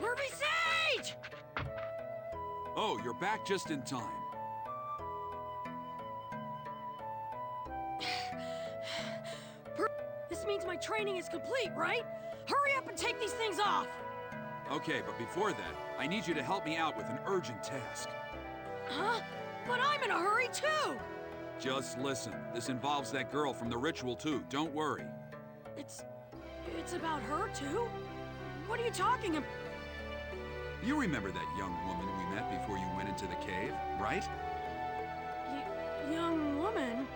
Herbie Sage! Oh, you're back just in time. This means my training is complete, right? Hurry up and take these things off! Okay, but before that, I need you to help me out with an urgent task. Huh? But I'm in a hurry too! Just listen. This involves that girl from the ritual too. Don't worry. It's about her too? What are you talking about? You remember that young woman we met before you went into the cave, right? Young woman?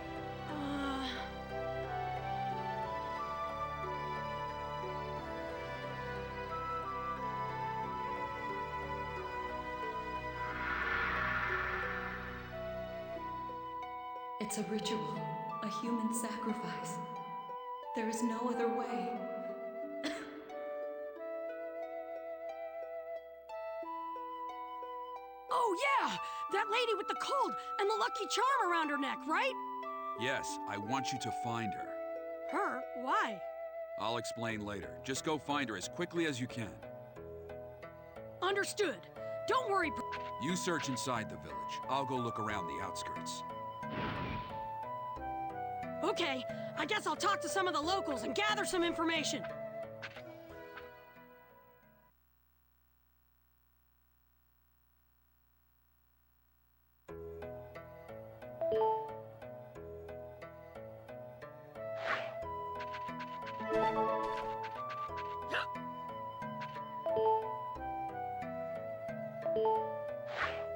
It's a ritual, a human sacrifice. There is no other way. Oh yeah! That lady with the cold and the lucky charm around her neck, right? Yes, I want you to find her. Her? Why? I'll explain later. Just go find her as quickly as you can. Understood. Don't worry. You search inside the village. I'll go look around the outskirts. Okay, I guess I'll talk to some of the locals and gather some information.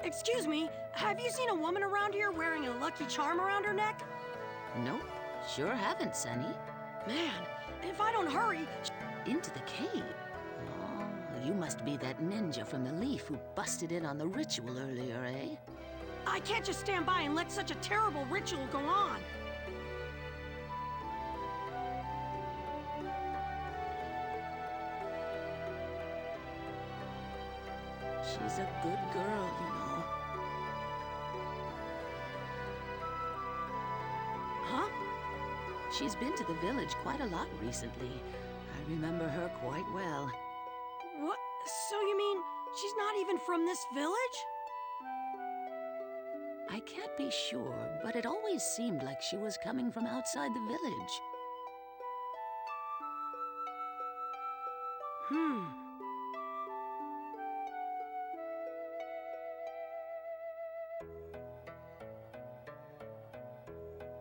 Excuse me, have you seen a woman around here wearing a lucky charm around her neck? Nope, sure haven't, Sonny. Man, if I don't hurry... Into the cave? Oh, you must be that ninja from the Leaf who busted in on the ritual earlier, eh? I can't just stand by and let such a terrible ritual go on. She's a good girl, you know. Huh? She's been to the village quite a lot recently. I remember her quite well. What? So you mean she's not even from this village? I can't be sure, but it always seemed like she was coming from outside the village.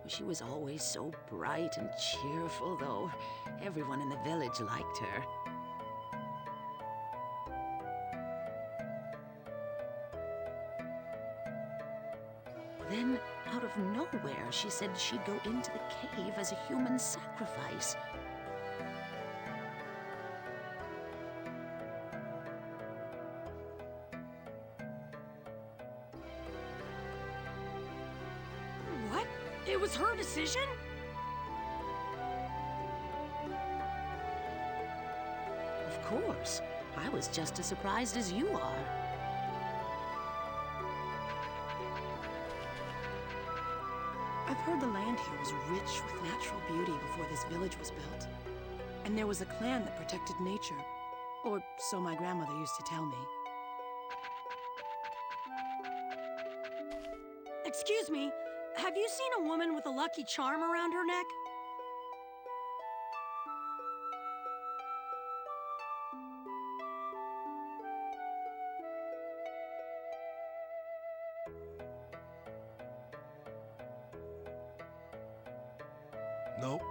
She was always so bright and cheerful, though. Everyone in the village liked her. Then, out of nowhere, she said she'd go into the cave as a human sacrifice. What? It was her decision? Of course. I was just as surprised as you are. I've heard the land here was rich with natural beauty before this village was built. And there was a clan that protected nature. Or so my grandmother used to tell me. Excuse me, have you seen a woman with a lucky charm around her neck? Nope,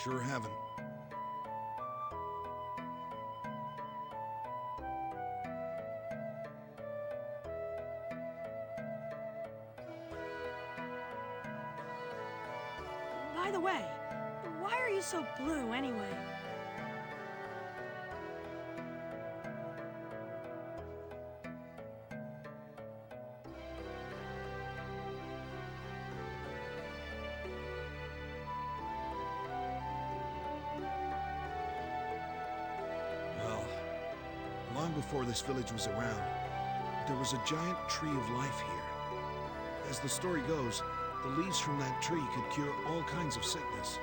sure haven't. By the way, why are you so blue anyway? Well, long before this village was around, there was a giant tree of life here. As the story goes, the leaves from that tree could cure all kinds of sickness.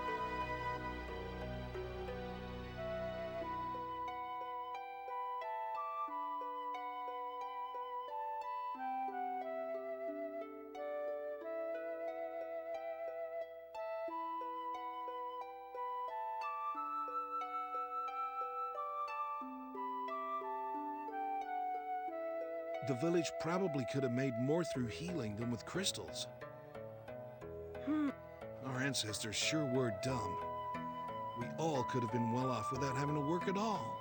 The village probably could have made more through healing than with crystals. Our ancestors sure were dumb. We all could have been well off without having to work at all.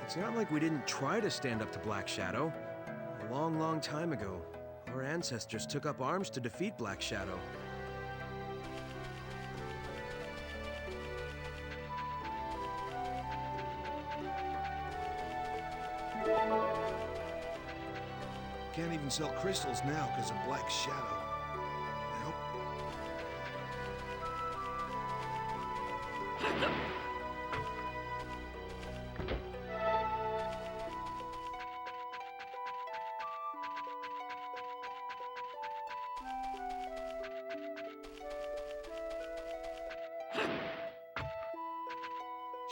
It's not like we didn't try to stand up to Black Shadow. A long, long time ago, our ancestors took up arms to defeat Black Shadow. Can't even sell crystals now because of Black Shadow. I hope...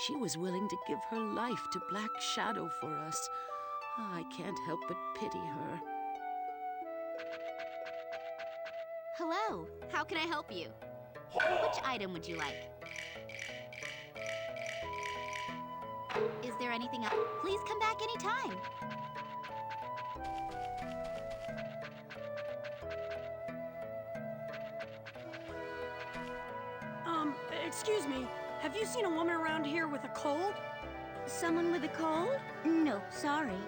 She was willing to give her life to Black Shadow for us. I can't help but pity her. Hello, how can I help you? Which item would you like? Is there anything else? Please come back anytime. Excuse me, have you seen a woman around here with a cold? Someone with a cold? No, sorry.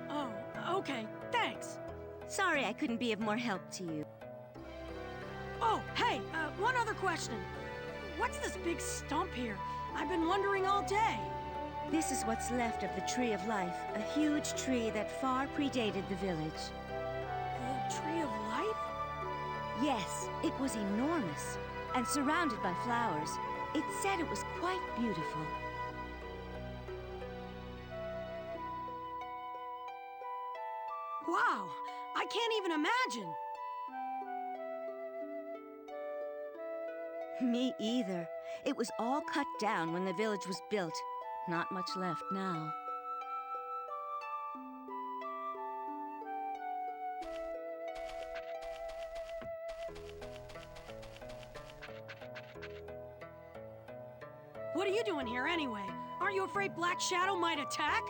Oh, okay, thanks. Sorry I couldn't be of more help to you. Oh, hey, one other question. What's this big stump here? I've been wondering all day. This is what's left of the Tree of Life, a huge tree that far predated the village. The Tree of Life? Yes, it was enormous, and surrounded by flowers. It said it was quite beautiful. Wow, I can't even imagine. Me either. It was all cut down when the village was built. Not much left now. What are you doing here anyway? Aren't you afraid Black Shadow might attack?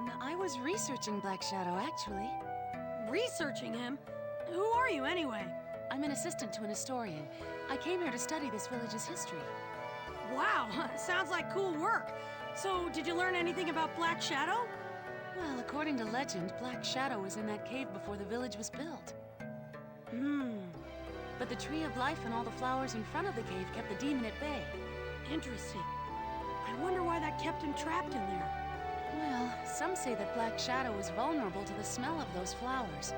No, I was researching Black Shadow, actually. Researching him? Who are you anyway? I'm an assistant to an historian. I came here to study this village's history. Wow, sounds like cool work. So, did you learn anything about Black Shadow? Well, according to legend, Black Shadow was in that cave before the village was built. But the Tree of Life and all the flowers in front of the cave kept the demon at bay. Interesting. I wonder why that kept him trapped in there. Well, some say that Black Shadow was vulnerable to the smell of those flowers.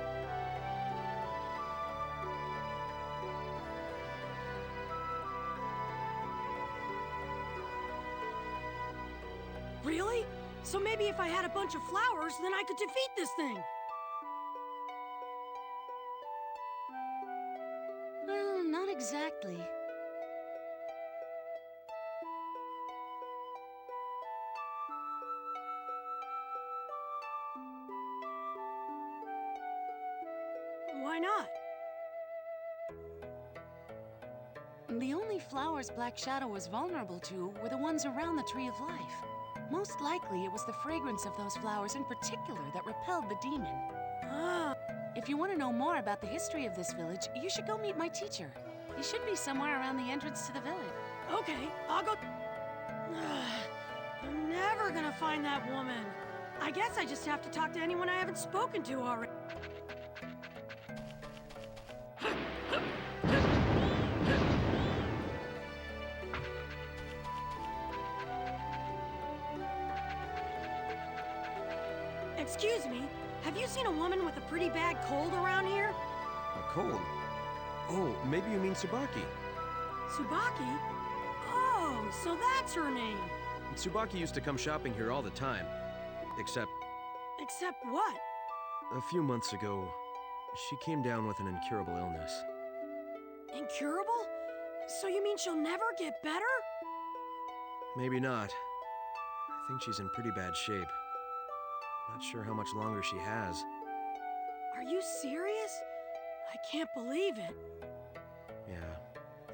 Really? So maybe if I had a bunch of flowers, then I could defeat this thing. Well, not exactly. Why not? The only flowers Black Shadow was vulnerable to were the ones around the Tree of Life. Most likely, it was the fragrance of those flowers in particular that repelled the demon. Ah, If you want to know more about the history of this village, you should go meet my teacher. He should be somewhere around the entrance to the village. okay, I'll go. I'm never gonna find that woman. I guess I just have to talk to anyone I haven't spoken to already. Excuse me, have you seen a woman with a pretty bad cold around here? A cold? Oh, maybe you mean Tsubaki. Tsubaki? Oh, so that's her name. Tsubaki used to come shopping here all the time. Except, Except what? a few months ago, she came down with an incurable illness. Incurable? So you mean she'll never get better? Maybe not. I think she's in pretty bad shape. Not sure how much longer she has. Are you serious? I can't believe it. Yeah,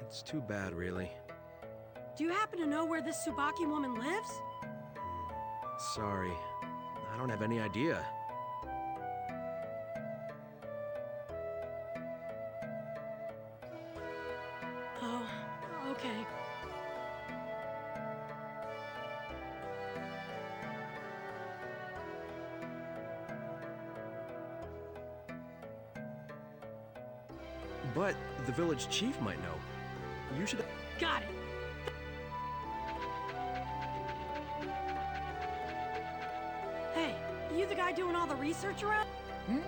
it's too bad, really. Do you happen to know where this Tsubaki woman lives? Sorry, I don't have any idea. Oh, okay. But the village chief might know. You should... Got it. Hey, you the guy doing all the research around? Who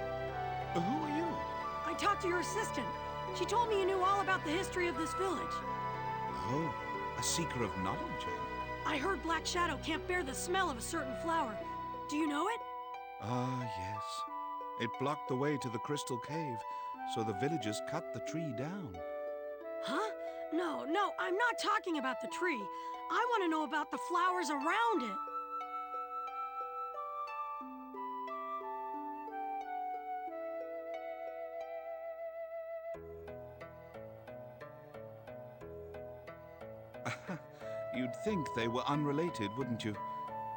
are you? I talked to your assistant. She told me you knew all about the history of this village. Oh, a seeker of knowledge, eh? I heard Black Shadow can't bear the smell of a certain flower. Do you know it? Ah, yes. It blocked the way to the crystal cave, so the villagers cut the tree down. Huh? No, I'm not talking about the tree. I want to know about the flowers around it. You'd think they were unrelated, wouldn't you?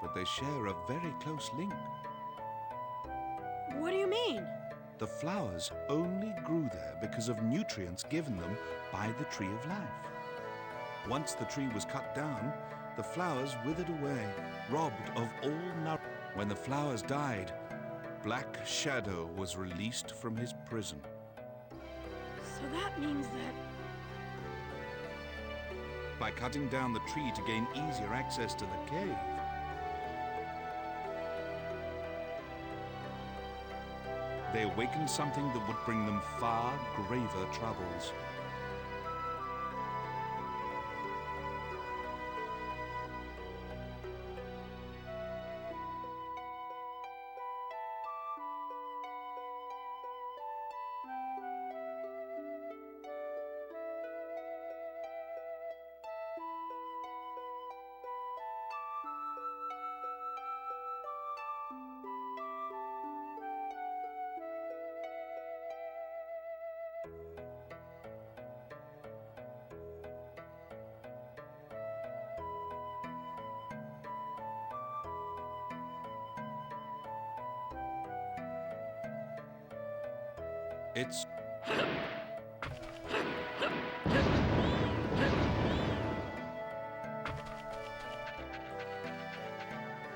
But they share a very close link. What do you mean? The flowers only grew there because of nutrients given them by the Tree of Life. Once the tree was cut down, the flowers withered away, robbed of all nourishment. When the flowers died, Black Shadow was released from his prison. So that means that... By cutting down the tree to gain easier access to the cave, they awakened something that would bring them far graver troubles. It's...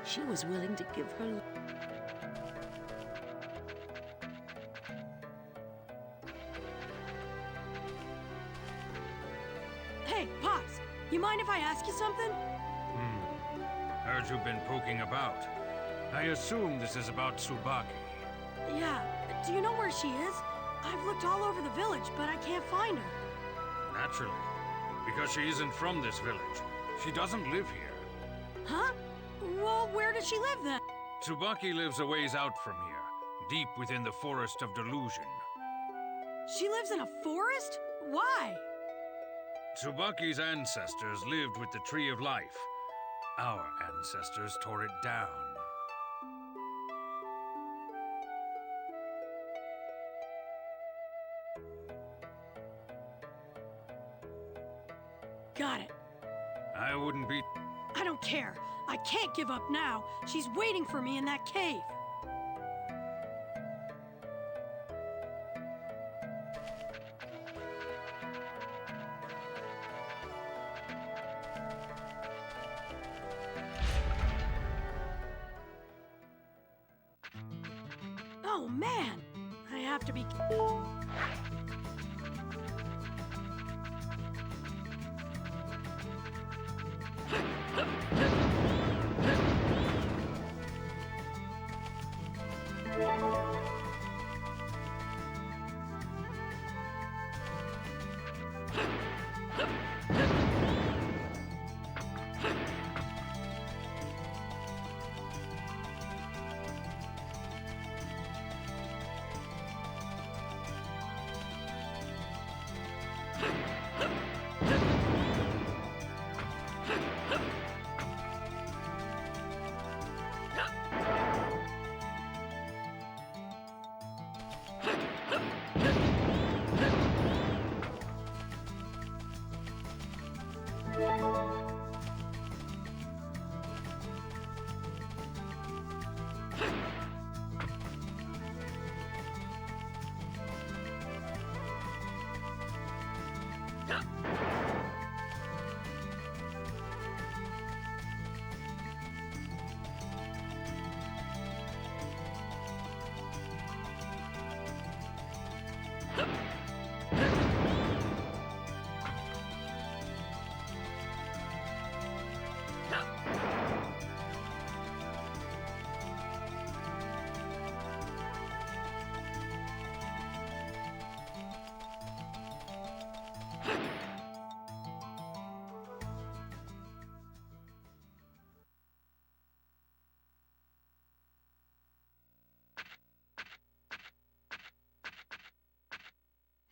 She was willing to give her... Hey, Pops, you mind if I ask you something? Heard you've been poking about. I assume this is about Tsubaki. Yeah, do you know where she is? I've looked all over the village, but I can't find her. Naturally. Because she isn't from this village. She doesn't live here. Huh? Well, where does she live then? Tsubaki lives a ways out from here, deep within the Forest of Delusion. She lives in a forest? Why? Tsubaki's ancestors lived with the Tree of Life. Our ancestors tore it down. Got it. I wouldn't be... I don't care. I can't give up now. She's waiting for me in that cave. Oh, man! I have to be...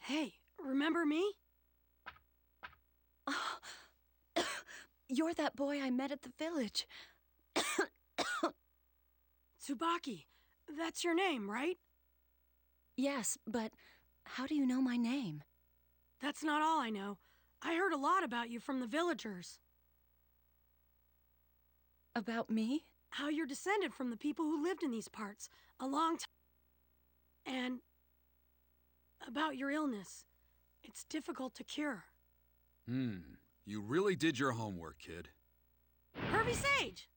Hey, remember me? Oh, you're that boy I met at the village. Tsubaki, that's your name, right? Yes, but how do you know my name? That's not all I know. I heard a lot about you from the villagers. About me? How you're descended from the people who lived in these parts a long time. And about your illness. It's difficult to cure. You really did your homework, kid. Pervy Sage!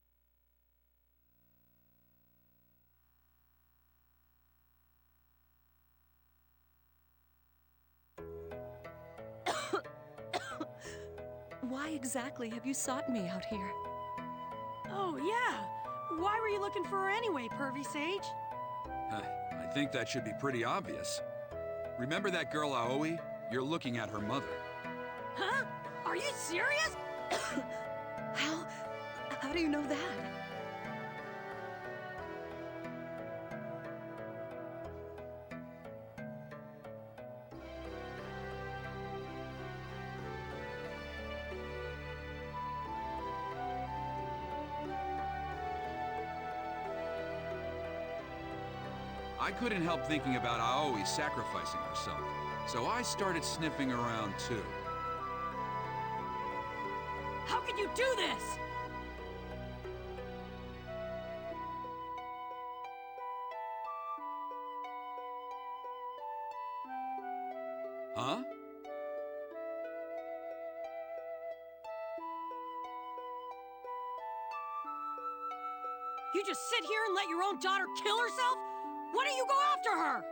Why exactly have you sought me out here? Oh, yeah. Why were you looking for her anyway, Pervy Sage? I think that should be pretty obvious. Remember that girl Aoi? You're looking at her mother. Huh? Are you serious? How do you know that? I couldn't help thinking about Aoi sacrificing herself, so I started sniffing around too. How could you do this? Huh? You just sit here and let your own daughter kill herself? Why don't you go after her?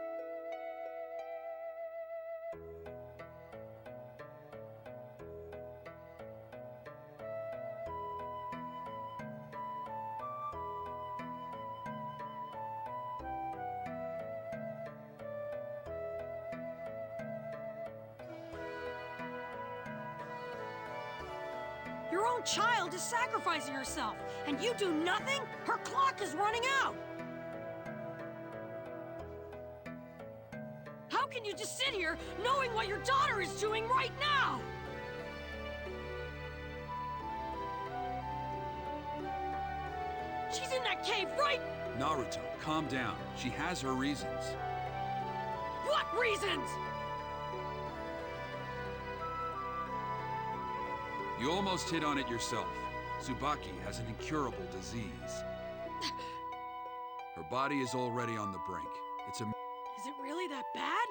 Your own child is sacrificing herself, and you do nothing? Her clock is running out! How can you just sit here knowing what your daughter is doing right now? She's in that cave, right? Naruto, calm down. She has her reasons. What reasons? You almost hit on it yourself. Tsubaki has an incurable disease. Her body is already on the brink. It's a... Is it really that bad?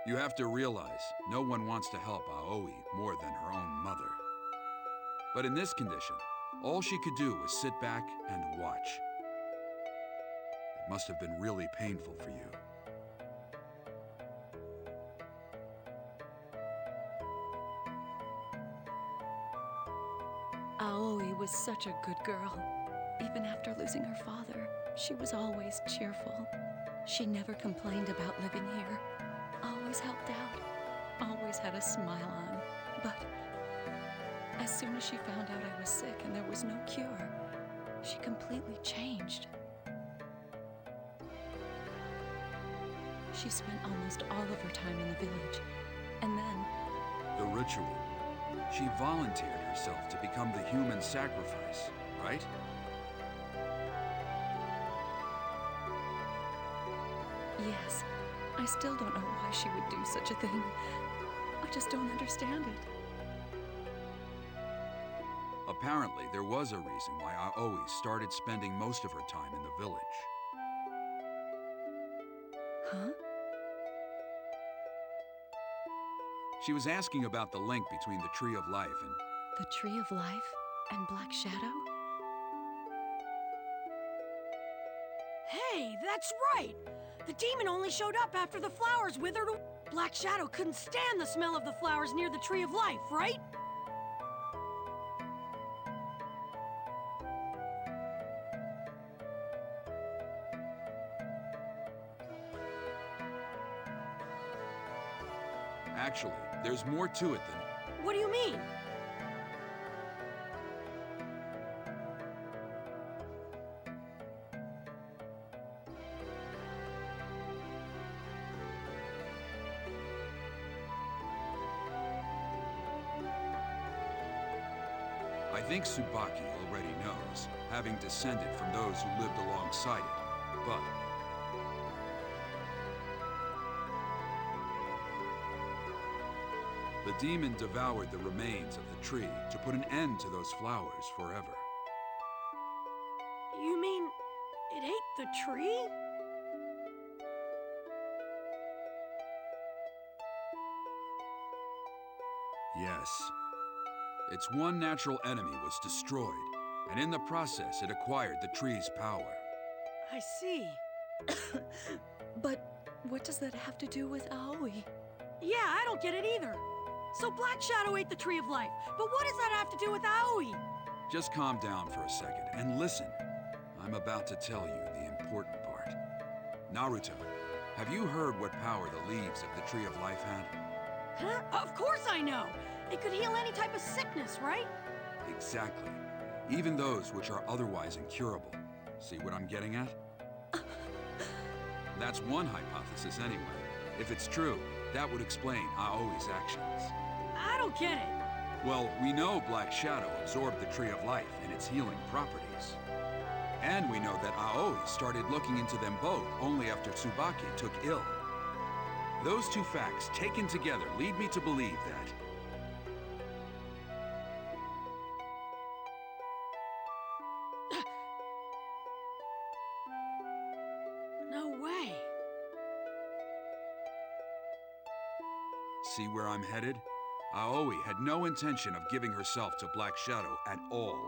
You have to realize, no one wants to help Aoi more than her own mother. But in this condition, all she could do was sit back and watch. It must have been really painful for you. Aoi was such a good girl. Even after losing her father, she was always cheerful. She never complained about living here. Always helped out. Always had a smile on. But as soon as she found out I was sick and there was no cure, she completely changed. She spent almost all of her time in the village. And then... The ritual. She volunteered herself to become the human sacrifice, right? Yes. I still don't know why she would do such a thing. I just don't understand it. Apparently, there was a reason why Aoi started spending most of her time in the village. Huh? She was asking about the link between the Tree of Life and... The Tree of Life and Black Shadow? Hey, that's right! The demon only showed up after the flowers withered away. Black Shadow couldn't stand the smell of the flowers near the Tree of Life, right? Actually, there's more to it than... What do you mean? think Tsubaki already knows, having descended from those who lived alongside it, but... the demon devoured the remains of the tree to put an end to those flowers forever. You mean it ate the tree? Yes. Its one natural enemy was destroyed, and in the process it acquired the tree's power. I see. But what does that have to do with Aoi? Yeah, I don't get it either. So Black Shadow ate the Tree of Life, but what does that have to do with Aoi? Just calm down for a second and listen. I'm about to tell you the important part. Naruto, have you heard what power the leaves of the Tree of Life had? Huh? Of course I know! It could heal any type of sickness, right? Exactly. Even those which are otherwise incurable. See what I'm getting at? That's one hypothesis anyway. If it's true, that would explain Aoi's actions. I don't get it. Well, we know Black Shadow absorbed the Tree of Life and its healing properties. And we know that Aoi started looking into them both only after Tsubaki took ill. Those two facts taken together lead me to believe that... No way. See where I'm headed? Aoi had no intention of giving herself to Black Shadow at all.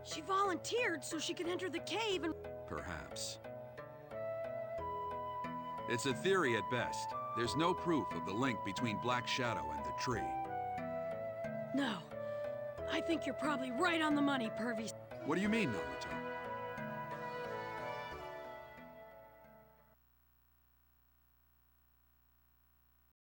She volunteered so she could enter the cave and... Perhaps. It's a theory at best. There's no proof of the link between Black Shadow and the tree. No. I think you're probably right on the money, Pervy. What do you mean, Naruto?